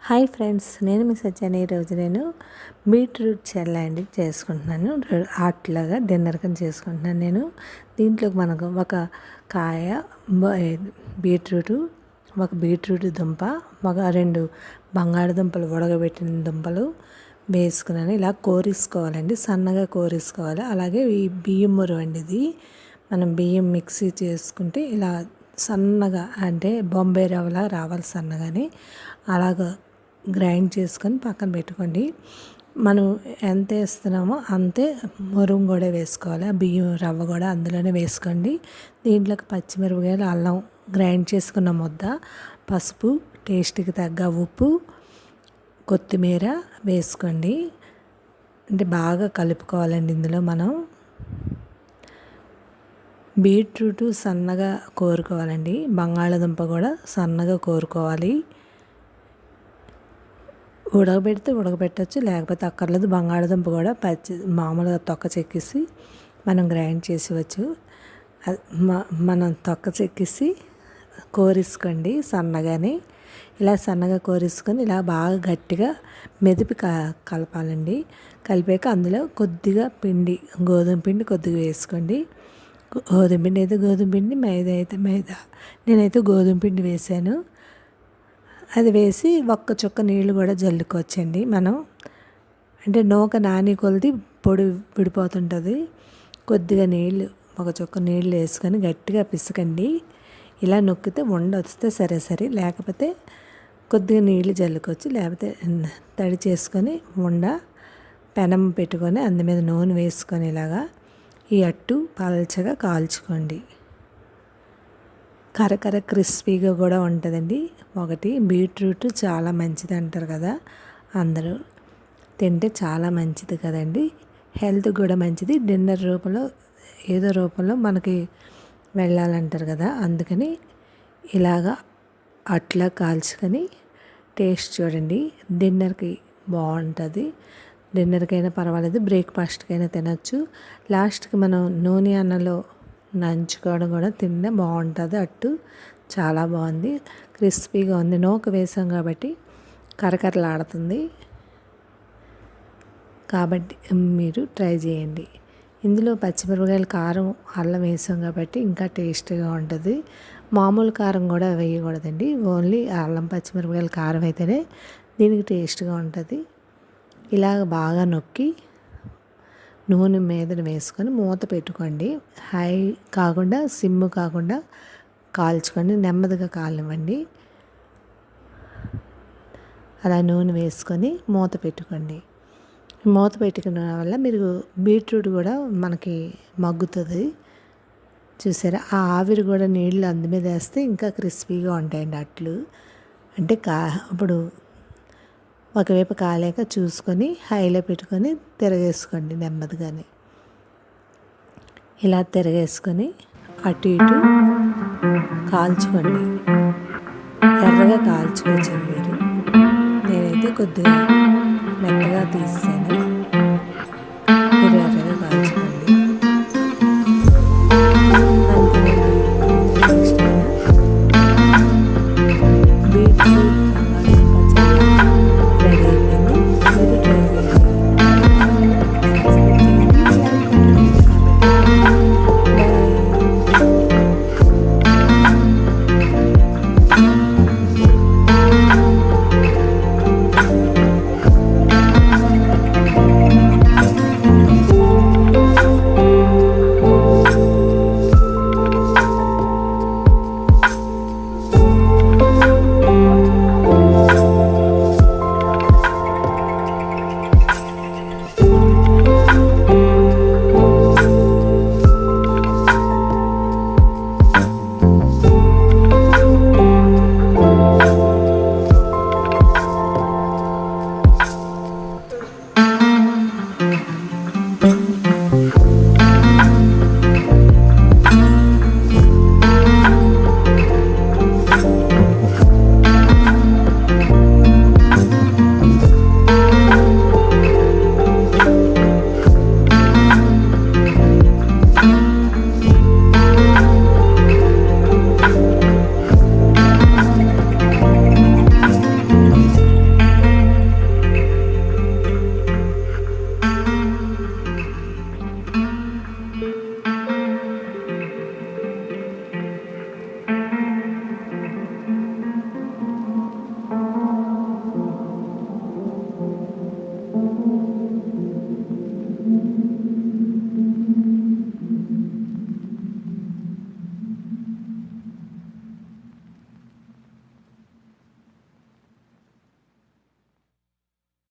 Hi friends, నేను మీ సత్యాని. ఈరోజు నేను బీట్రూట్ చల్లాండి చేసుకుంటున్నాను. అట్లాగా డిన్నర్ కింద చేసుకుంటున్నాను. నేను దీంట్లోకి మనకు ఒక కాయ బీట్రూటు, ఒక బీట్రూట్ దుంప, ఒక 2 బంగాళదుంపలు ఉడకబెట్టిన దుంపలు వేసుకున్నాను. ఇలా కోరేసుకోవాలండి, సన్నగా కోరేసుకోవాలి. అలాగే ఈ బియ్యం మురుగు అండి, ఇది మనం బియ్యం మిక్సీ చేసుకుంటే ఇలా సన్నగా, అంటే బొంబాయి రవ్వలా రావాలి సన్నగాని, అలాగ గ్రైండ్ చేసుకొని పక్కన పెట్టుకోండి. మనం ఎంత వేస్తున్నామో అంతే మురుగు కూడా వేసుకోవాలి. ఆ బియ్యం రవ్వ కూడా అందులోనే వేసుకోండి. దీంట్లోకి పచ్చిమిరపకాయలు, అల్లం, గ్రైండ్ చేసుకున్న ముద్ద, పసుపు, టేస్ట్కి తగ్గ ఉప్పు, కొత్తిమీర వేసుకోండి. అంటే బాగా కలుపుకోవాలండి. ఇందులో మనం బీట్రూట్ సన్నగా కోరుకోవాలండి, బంగాళదుంప కూడా సన్నగా కోరుకోవాలి. ఉడకబెడితే ఉడకబెట్టచ్చు, లేకపోతే అక్కర్లేదు. బంగాళదుంప కూడా మామూలుగా తొక్క చెక్కేసి మనం గ్రైండ్ చేసేవచ్చు. మనం తొక్క చెక్కేసి కోరేసుకోండి సన్నగానే. ఇలా సన్నగా కోరేసుకొని ఇలా బాగా గట్టిగా మెదిపి కలపాలండి. కలిపాక అందులో కొద్దిగా పిండి, గోధుమ పిండి కొద్దిగా వేసుకోండి. గోధుమ పిండి అయితే గోధుమ పిండి, మైదా అయితే మైదా. నేనైతే గోధుమ పిండి వేసాను. అది వేసి ఒక్క చుక్క నీళ్ళు కూడా జల్లుకోవచ్చండి. మనం అంటే నూక నాని కొలిది పొడి విడిపోతుంటుంది. కొద్దిగా నీళ్ళు, ఒక చుక్క నీళ్ళు వేసుకొని గట్టిగా పిసకండి. ఇలా నొక్కితే వస్తే సరే, లేకపోతే కొద్దిగా నీళ్ళు జల్లుకోవచ్చు. లేకపోతే తడి చేసుకొని పెనం పెట్టుకొని అందు మీద నూనె వేసుకొని ఇలాగా ఈ అట్టు పల్చగా కాల్చుకోండి. కరకర క్రిస్పీగా కూడా ఉంటుందండి. ఒకటి బీట్రూట్ చాలా మంచిది అంటారు కదా, అందరూ తింటే చాలా మంచిది కదండి, హెల్త్ కూడా మంచిది. డిన్నర్ రూపంలో ఏదో రూపంలో మనకి వెళ్ళాలంటారు కదా, అందుకని ఇలాగా అట్లా కాల్చుకొని టేస్ట్ చూడండి. డిన్నర్కి బాగుంటుంది. డిన్నర్కైనా పర్వాలేదు, బ్రేక్ఫాస్ట్కైనా తినచ్చు. లాస్ట్కి మనం నూనె అన్నంలో నంచుకోవడం కూడా తిన్నా బాగుంటుంది. అట్టు చాలా బాగుంది, క్రిస్పీగా ఉంది. నూక వేసాం కాబట్టి కరకరలాడుతుంది. కాబట్టి మీరు ట్రై చేయండి. ఇందులో పచ్చిమిరపకాయలు, కారం, అల్లం వేసాం కాబట్టి ఇంకా టేస్ట్గా ఉంటుంది. మామూలు కారం కూడా వేయకూడదండి, ఓన్లీ అల్లం, పచ్చిమిరపకాయలు, కారం అయితేనే దీనికి టేస్ట్గా ఉంటుంది. ఇలాగ బాగా నొక్కి నూనె మీద వేసుకొని మూత పెట్టుకోండి. హై కాకుండా, సిమ్ కాకుండా కాల్చుకోండి. నెమ్మదిగా కాలనివ్వండి. అలా నూనె వేసుకొని మూత పెట్టుకోండి. మూత పెట్టుకున్న వల్ల మీరు బీట్రూట్ కూడా మనకి మగ్గుతుంది. చూసారా, ఆ ఆవిరి కూడా నీళ్ళు అందు మీద వేస్తే ఇంకా క్రిస్పీగా ఉంటాయండి అట్లు. అంటే ఇప్పుడు ఒకవైపు కాలేక చూసుకొని హైలో పెట్టుకొని తిరగేసుకోండి నెమ్మదిగానే. ఇలా తిరగేసుకొని అటు ఇటు కాల్చుకోండి. ఎర్రగా కాల్చుకోవచ్చు మీరు. నేనైతే కొద్దిగా మెత్తగా తీసాను.